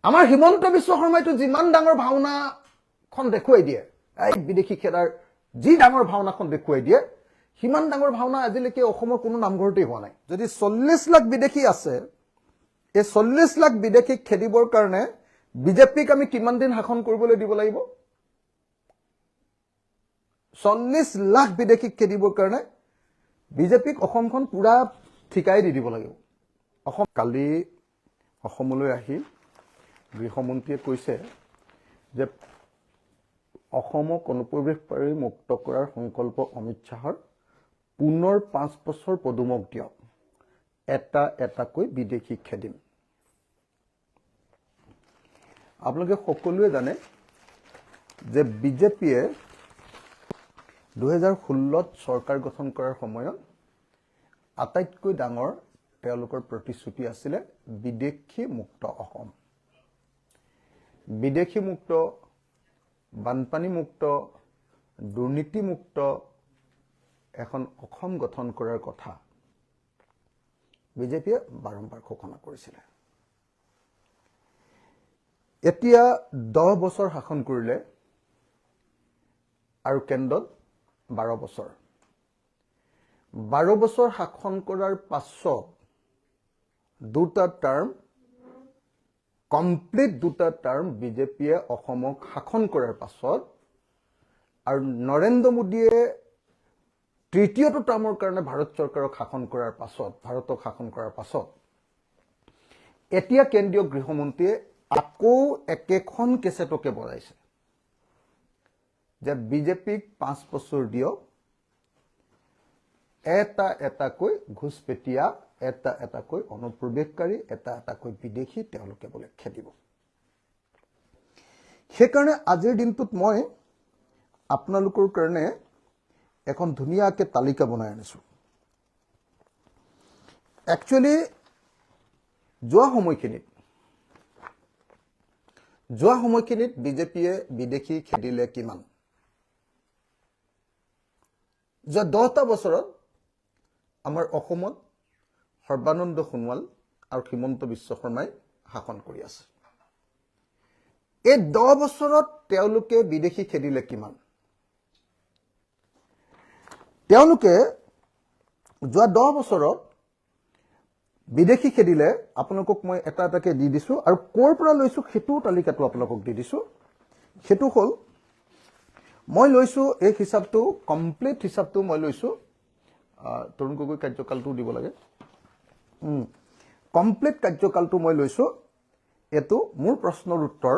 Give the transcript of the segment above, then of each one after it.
আমাৰ হিমন্ত বিশ্ব শৰ্মাইতো যিমান ডাঙৰ ভাওনাখন দেখুৱাই দিয়ে, এই বিদেশী খেদাৰ যি ডাঙৰ ভাওনাখন দেখুৱাই দিয়ে, সিমান ডাঙৰ ভাওনা আজিলৈকে অসমৰ কোনো নামঘৰতেই হোৱা নাই। যদি 40 লাখ বিদেশী আছে, এই 40 লাখ বিদেশীক খেদিবৰ কাৰণে বিজেপিক আমি কিমান দিন শাসন কৰিবলৈ দিব লাগিব? 40 লাখ বিদেশীক খেদিবৰ কাৰণে বিজেপিক অসমখন পুৰা ঠিকাই দি দিব লাগিব। অসম কালি অসমলৈ আহি গৃহমন্ত্ৰীয়ে কৈছে যে অসমক অনুপ্ৰৱেশকাৰী মুক্ত কৰাৰ সংকল্প অমিত শ্বাহৰ, পুনৰ 5 বছৰ পদুমক দিয়ক, এটা এটাকৈ বিদেশীক খেদিম। আপোনালোকে সকলোৱে জানে যে বিজেপিয়ে 2016ত চৰকাৰ গঠন কৰাৰ সময়ত আটাইতকৈ ডাঙৰ তেওঁলোকৰ প্ৰতিশ্ৰুতি আছিলে বিদেশী মুক্ত অসম। বিদেশী মুক্ত, বানপানী মুক্ত, দুৰ্নীতি মুক্ত এখন অসম গঠন কৰাৰ কথা বিজেপিয়ে বাৰম্বাৰ ঘোষণা কৰিছিলে। এতিয়া 10 বছৰ শাসন কৰিলে আৰু কেন্দ্ৰত 12 বছৰ। 12 বছৰ শাসন কৰাৰ পাছত দুটা টাৰ্ম, কমপ্লিট দুটা টাৰ্ম বিজেপিয়ে অসমক শাসন কৰাৰ পাছত আৰু নৰেন্দ্ৰ মোদীয়ে তৃতীয়টো টাৰ্মৰ কাৰণে ভাৰত চৰকাৰক শাসন কৰাৰ পাছত, ভাৰতক শাসন কৰাৰ পাছত এতিয়া কেন্দ্ৰীয় গৃহমন্ত্ৰীয়ে আকৌ একেখন কেছেটকে বজাইছে যে বিজেপিক 5 বছৰ দিয়ক, এটা এটাকৈ ঘুচপেটীয়া, এটা এটাকৈ অনুপ্ৰৱেশকাৰী, এটা এটাকৈ বিদেশী তেওঁলোকে বোলে খেদিব। সেইকাৰণে আজিৰ দিনটোত মই আপোনালোকৰ কাৰণে এখন ধুনীয়াকৈ তালিকা বনাই আনিছোঁ। একচুৱেলি যোৱা সময়খিনিত বিজেপিয়ে বিদেশী খেদিলে কিমান? যোৱা 10টা বছৰত আমাৰ অসমত সৰ্বানন্দ সোণোৱাল আৰু হিমন্ত বিশ্ব শৰ্মাই শাসন কৰি আছে। এই 10 বছৰত তেওঁলোকে বিদেশী খেদিলে কিমান? তেওঁলোকে যোৱা 10 বছৰত বিদেশী খেদিলে, আপোনালোকক মই এটা এটাকে দি দিছোঁ আৰু ক'ৰ পৰা লৈছোঁ সেইটো তালিকাটো আপোনালোকক দি দিছোঁ। সেইটো হ'ল, মই লৈছোঁ এই হিচাপটো, কমপ্লিট হিচাপটো মই লৈছোঁ, তৰুণ গগৈ কাৰ্যকালটো দিব লাগে, কমপ্লিট কাৰ্যকালটো মই লৈছোঁ। এইটো মোৰ প্ৰশ্নৰ উত্তৰ।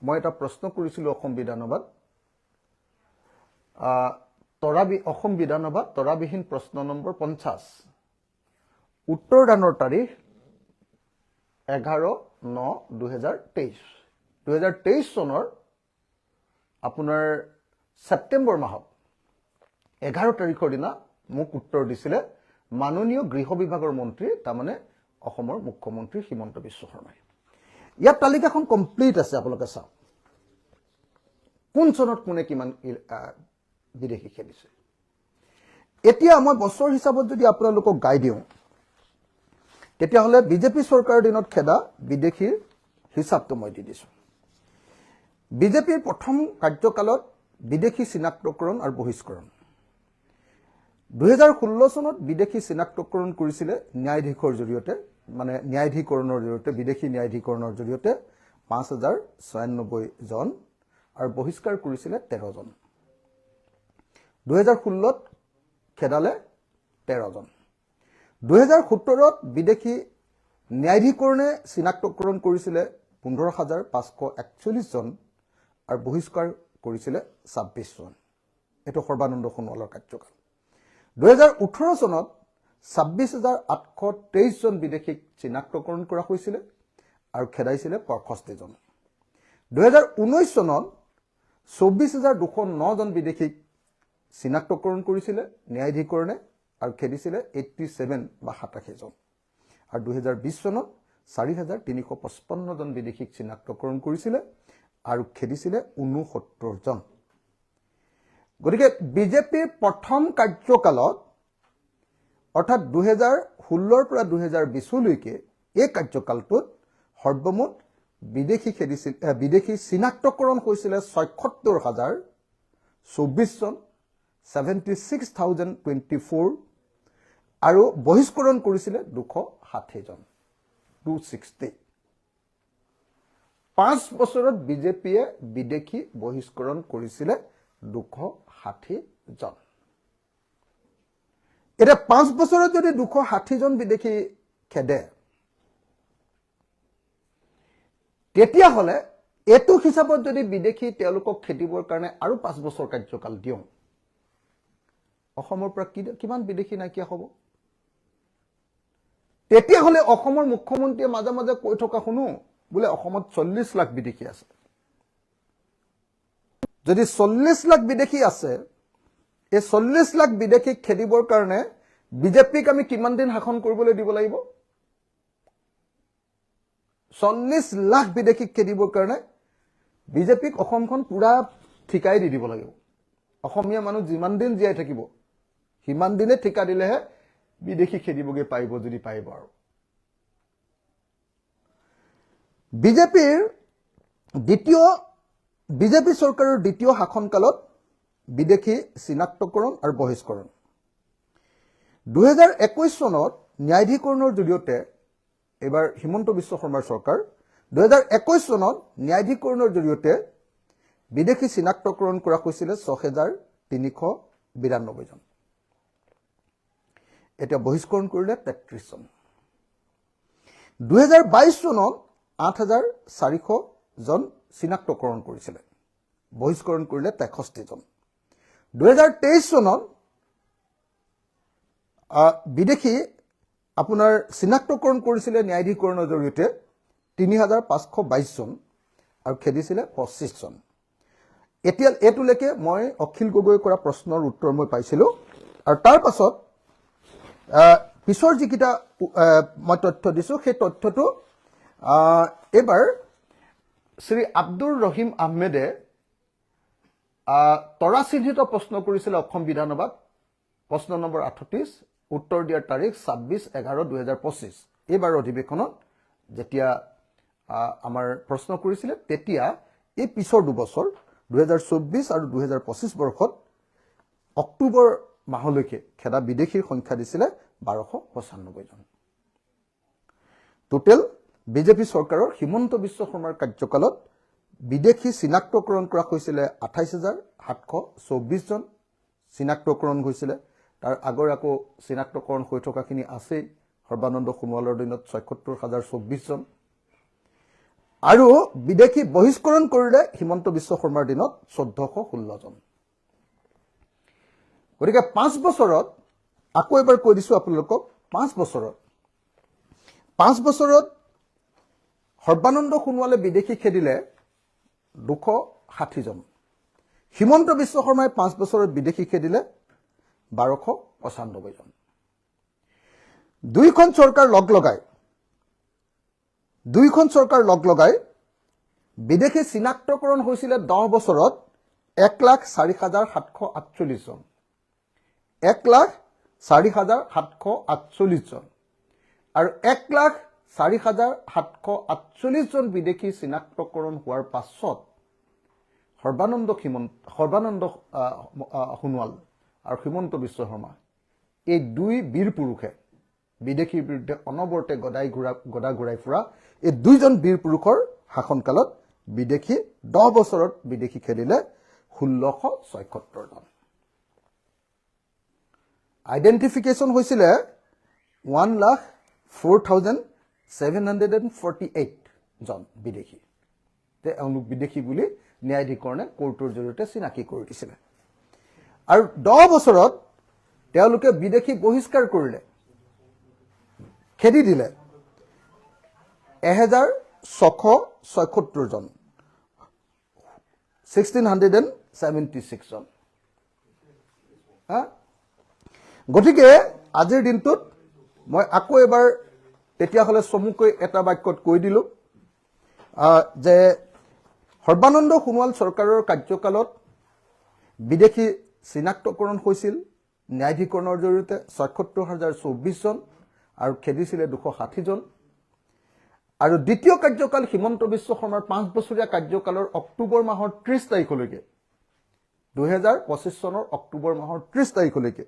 মই এটা প্ৰশ্ন কৰিছিলোঁ অসম বিধানসভাত, অসম বিধানসভাত তৰাবিহীন প্ৰশ্ন নম্বৰ 50, উত্তৰ দানৰ তাৰিখ 11/9/2023। 2023 চনৰ আপোনাৰ ছেপ্টেম্বৰ মাহত 11 তাৰিখৰ দিনা মোক উত্তৰ দিছিলে মাননীয় গৃহ বিভাগৰ মন্ত্ৰী, তাৰমানে অসমৰ মুখ্যমন্ত্ৰী হিমন্ত বিশ্ব শৰ্মাই। ইয়াৰ তালিকাখন কমপ্লিট আছে, আপোনালোকে চাওক কোন চনত কোনে কিমান বিদেশী খেদিছে। এতিয়া মই বছৰ হিচাপত যদি আপোনালোকক গাই দিওঁ, তেতিয়াহ'লে বিজেপি চৰকাৰৰ দিনত খেদা বিদেশীৰ হিচাপটো মই দি দিছোঁ। বিজেপিৰ প্ৰথম কাৰ্যকালত বিদেশী চিনাক্তকৰণ আৰু বহিষ্কৰণ, 2016 চনত বিদেশী চিনাক্তকৰণ কৰিছিলে ন্যায়াধীশৰ জৰিয়তে, মানে ন্যায়াধীকৰণৰ জৰিয়তে, বিদেশী ন্যায়াধীকৰণৰ জৰিয়তে 5096 জন আৰু বহিষ্কাৰ কৰিছিলে 13 জন। 2016ত খেদালে 13 জন। 2017ত বিদেশী ন্যায়াধীকৰণে চিনাক্তকৰণ কৰিছিলে 15,541 জন আৰু বহিষ্কাৰ কৰিছিলে 26 জন। এইটো সৰ্বানন্দ সোণোৱালৰ কাৰ্যকাল। 2018 চনত 26,823 জন বিদেশীক চিনাক্তকৰণ কৰা হৈছিলে আৰু খেদাইছিলে 65 জন। 2019 চনত 24,209 জন বিদেশীক চিনাক্তকৰণ কৰিছিলে ন্যায়াধীকৰণে আৰু খেদিছিলে 87 বা 87 জন। আৰু 2020 চনত 4,355 জন বিদেশীক চিনাক্তকৰণ কৰিছিলে আৰু খেদিছিলে 69 জন। গতিকে বিজেপিৰ প্ৰথম কাৰ্যকালত, অৰ্থাৎ 2016ৰ পৰা 2020লৈকে এই কাৰ্যকালটোত সৰ্বমুঠ বিদেশী চিনাক্তকৰণ হৈছিলে ৭৬,০২৪ জন 76,024 আৰু বহিষ্কৰণ কৰিছিলে 260 জন 260 5 বছৰত বিজেপিয়ে বিদেশী বহিষ্কৰণ কৰিছিলে 260 জন এটা 5 বছৰত যদি 260 জন বিদেশী খেদে তেতিয়া হলে এটো হিচাপত যদি বিদেশী তেওঁলোকক খেদিবৰ কাৰণে আৰু 5 বছৰ কাৰ্যকাল দিওঁ অসমৰ পৰা কিমান বিদেশী নাকিয়া হ'ব তেতিয়া হলে অসমৰ মুখ্যমন্ত্ৰীয়ে মাজে মাজে কৈ থকা শুনো বোলে অসমত 40 লাখ বিদেশী আছে যদি 40 লাখ বিদেশী আছে এই 40 লাখ বিদেশীক খেদিবৰ কাৰণে বিজেপিক আমি কিমান দিন শাসন কৰিবলৈ দিব লাগিব 40 লাখ বিদেশীক খেদিবৰ কাৰণে বিজেপিক অসমখন পুৰা ঠিকাই দি দিব লাগিব অসমীয়া মানুহ যিমান দিন জীয়াই থাকিব হিমান দিনে ঠিকা দিলেহে বিদেশী খেদিবগে পাইব যদি পাইব আৰু বিজেপি চৰকাৰৰ দ্বিতীয় শাসনকালত বিদেশী চিনাক্তকৰণ আৰু বহিষ্কৰণ 2021 চনত ন্যায়াধিকৰণৰ জৰিয়তে এবাৰ হিমন্ত বিশ্ব শৰ্মাৰ চৰকাৰ 2021 চনত ন্যায়াধিকৰণৰ জৰিয়তে বিদেশী চিনাক্তকৰণ কৰা হৈছিল 6,392 জন এটা বহিষ্কৰণ কৰিলে 33 জন 2022 চনত 8,400 জন চিনাক্তকৰণ কৰিছিল বহিষ্কৰণ কৰিলে 63 জন 2023 চনত বিদেশী আপোনাৰ চিনাক্তকৰণ কৰিছিলে ন্যায়াধিকৰণৰ জৰিয়তে 3,522 জন আৰু খেদিছিলে 25 জন এতিয়া এতুলৈকে মই অখিল গগৈ কৰা প্ৰশ্নৰ উত্তৰ মই পাইছিলো আৰু তাৰ পাছত পিছৰ যিকিটা মই তথ্য দিছো সেই তথ্যটো এবাৰ শ্ৰী আব্দুৰ ৰহিম আহমেদে তৰা চিহ্নিত প্ৰশ্ন কৰিছিল অসম বিধানসভাত প্ৰশ্ন নম্বৰ 38 উত্তৰ দিয়াৰ তাৰিখ 26/11/2025 এইবাৰ অধিৱেশনত যেতিয়া আমাৰ প্ৰশ্ন কৰিছিলে তেতিয়া এই পিছৰ দুবছৰ 2024 আৰু 2025 বৰ্ষত অক্টোবৰ মাহলৈকে খেদা বিদেশীৰ সংখ্যা দিছিলে 1295 জন টোটেল বিজেপি চৰকাৰৰ হিমন্ত বিশ্ব শৰ্মাৰ কাৰ্যকালত বিদেশী চিনাক্তকৰণ কৰা হৈছিল 28,724 জন চিনাক্তকৰণ হৈছিল তাৰ আগৰ আকৌ চিনাক্তকৰণ হৈ থকাখিনি আছে সৰ্বানন্দ সোণোৱালৰ দিনত 76,024 জন আৰু বিদেশী বহিষ্কৰণ কৰিলে হিমন্ত বিশ্ব শৰ্মাৰ দিনত 1416 জন গতিকে 5 বছৰত আকৌ এবাৰ কৈ দিছো আপোনালোকক 5 বছৰত সৰ্বানন্দ সোণোৱালে বিদেশী খেদিলে 260 জন হিমন্ত বিশ্ব শৰ্মাই 5 বছৰত বিদেশী খেদিলে 1295 জন দুইখন চৰকাৰ লগ লগাই বিদেশী চিনাক্তকৰণ হৈছিল 10 বছৰত 1,04,748 জন 1,04,748 জন আৰু 1,04,748 জন বিদেশী চিনাক্তকৰণ হোৱাৰ পাছত সৰ্বানন্দ সোণোৱাল আৰু হিমন্ত বিশ্ব শৰ্মা এই দুই বীৰ পুৰুষে বিদেশীৰ বিৰুদ্ধে অনবৰতে গদা ঘূৰাই ফুৰা এই দুইজন বীৰ পুৰুষৰ শাসনকালত বিদেশী 10 বছৰত বিদেশী খেদিলে 1676 জন আইডেন্টিফিকেশন হৈছিল 1,04,748 জন বিদেশী তেওঁলোক বিদেশী বুলি ন্যায়াধিকৰণে কোৰ্টৰ জৰিয়তে চিনাকি কৰি দিছিল আৰু 10 বছৰত তেওঁলোকে বিদেশী বহিষ্কাৰ কৰিলে খেদি দিলে 1,676 জন 1,676 জন গতিকে আজিৰ দিনটোত মই আকৌ এবাৰ তেতিয়াহলে চমুকৈ এটা বাক্যত কৈ দিলো যে সৰ্বানন্দ সোণোৱাল চৰকাৰৰ কাৰ্যকালত বিদেশী চিনাক্তকৰণ হৈছিল ন্যায়াধিকৰণৰ জৰিয়তে 76,024 জন আৰু খেদিছিলে 260 জন আৰু দ্বিতীয় কাৰ্যকাল হিমন্ত বিশ্ব শৰ্মাৰ 5 বছৰীয়া কাৰ্যকালৰ অক্টোবৰ মাহৰ 30 তাৰিখলৈকে 2025 চনৰ অক্টোবৰ মাহৰ 30 তাৰিখলৈকে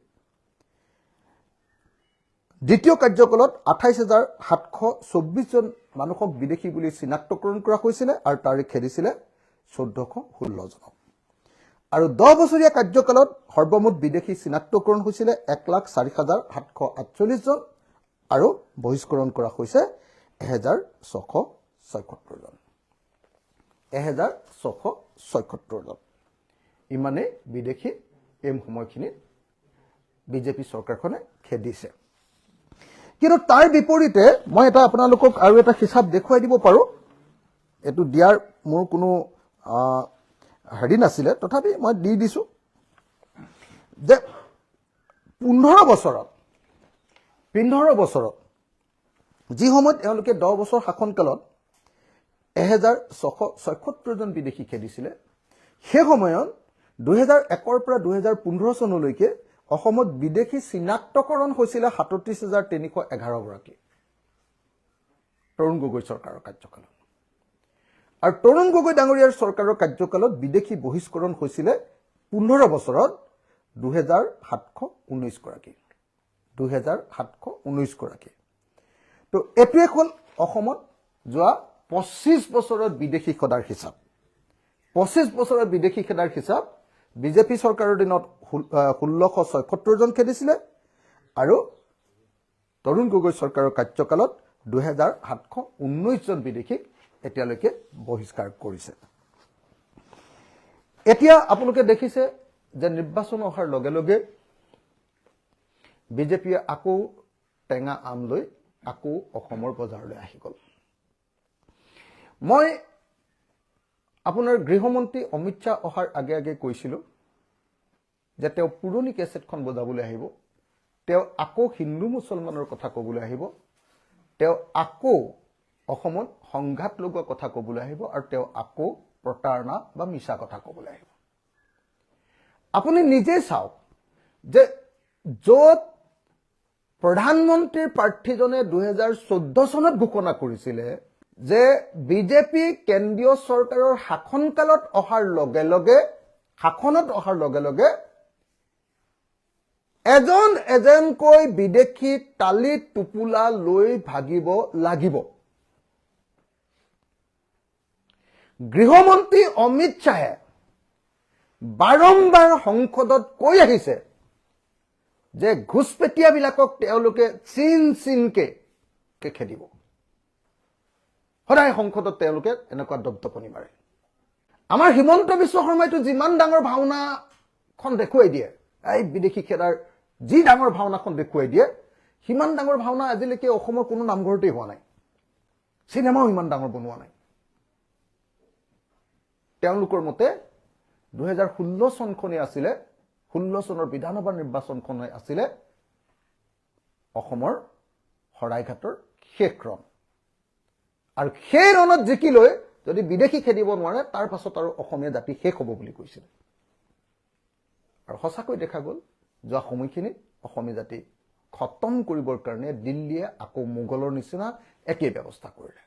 দ্বিতীয় কাৰ্যকালত 28,724 জন মানুহক বিদেশী বুলি চিনাক্তকৰণ কৰা হৈছিল আৰু তাৰিখ খেদিছিলে 1416 জনক আৰু 10 বছৰীয়া কাৰ্যকালত সৰ্বমুঠ বিদেশী চিনাক্তকৰণ হৈছিল 1,04,748 জন আৰু বহিষ্কৰণ কৰা হৈছে 1,677 জন 1,677 জন ইমানে বিদেশী এই সময়খিনিত বিজেপি চৰকাৰখনে খেদিছে কিন্তু তাৰ বিপৰীতে মই এটা আপোনালোকক আৰু এটা হিচাপ দেখুৱাই দিব পাৰো এটো দিয়াৰ মোৰ কোনো হেৰি নাছিলে তথাপি মই দি দিছো যে 15 বছৰত যি সময়ত এওঁলোকে 10 বছৰ শাসনকালত 1,677 জন বিদেশী খেদিছিলে সেই সময়ত 2001 পৰা 2015 চনলৈকে অসমত বিদেশী চিনাক্তকৰণ হৈছিল 37,311 গৰাকী তৰুণ গগৈ চৰকাৰৰ কাৰ্যকালত আৰু তৰুণ গগৈ ডাঙৰীয়াৰ চৰকাৰৰ কাৰ্যকালত বিদেশী বহিষ্কৰণ হৈছিল 15 বছৰত 2,719 গৰাকী 2,719 গৰাকী তো এটোৱে হ'ল অসমত যোৱা 25 বছৰত বিদেশী খেদাৰ হিচাপ 25 বছৰত বিদেশী খেদাৰ হিচাপ বিজেপি চৰকাৰৰ দিনত 1,677 জন খেদিছিলে আৰু তৰুণ গগৈ চৰকাৰৰ কাৰ্যকালত 2,719 জন বিদেশীক এতিয়ালৈকে বহিষ্কাৰ কৰিছে এতিয়া আপোনালোকে দেখিছে যে নিৰ্বাচন অহাৰ লগে লগে বিজেপিয়ে আকৌ টেঙা আম লৈ আকৌ অসমৰ বজাৰলৈ আহি গ'ল মই আপোনাৰ গৃহমন্ত্ৰী অমিত শ্বাহ অহাৰ আগে আগে কৈছিলো যে তেওঁ পুৰণি কেছেটখন বজাবলৈ আহিব তেওঁ আকৌ হিন্দু মুছলমানৰ কথা ক'বলৈ আহিব তেওঁ আকৌ অসমত সংঘাত লগোৱা কথা ক'বলৈ আহিব আৰু তেওঁ আকৌ প্ৰতাৰণা বা মিছা কথা ক'বলৈ আহিব আপুনি নিজে চাওক যে য'ত প্ৰধানমন্ত্ৰীৰ প্ৰাৰ্থীজনে 2014 চনত ঘোষণা কৰিছিলে যে বিজেপি কেন্দ্ৰীয় চৰকাৰৰ শাসনকালত অহাৰ লগে লগে এজন এজনকৈ বিদেশী তালি টুপুলা লৈ ভাগিব লাগিব গৃহমন্ত্ৰী অমিত শ্বাহে বাৰম্বাৰ সংসদত কৈ আহিছে যে ঘুষপেটিয়াবিলাকক তেওঁলোকে চিনকে খেদিব সদায় সংসদত তেওঁলোকে এনেকুৱা দপদপনি মাৰে আমাৰ হিমন্ত বিশ্ব শৰ্মাইটো যিমান ডাঙৰ ভাওনাখন দেখুৱাই দিয়ে এই বিদেশী খেদাৰ যি ডাঙৰ ভাওনাখন দেখুৱাই দিয়ে সিমান ডাঙৰ ভাওনা আজিলৈকে অসমৰ কোনো নামঘৰতেই হোৱা নাই চিনেমাও ইমান ডাঙৰ বনোৱা নাই তেওঁলোকৰ মতে 2016 চনখনে আছিলে 16 চনৰ বিধানসভা নিৰ্বাচনখনে আছিলে অসমৰ হৰাইঘাটৰ শেষ ৰণ আৰু সেই ৰণত জিকি লৈ যদি বিদেশী খেদিব নোৱাৰে তাৰ পাছত আৰু অসমীয়া জাতি শেষ হ'ব বুলি কৈছিল আৰু সঁচাকৈ দেখা গ'ল যোৱা সময়খিনিত অসমীয়া জাতি খতম কৰিবৰ কাৰণে দিল্লীয়ে আকৌ মোগলৰ নিচিনা একেই ব্যৱস্থা কৰিলে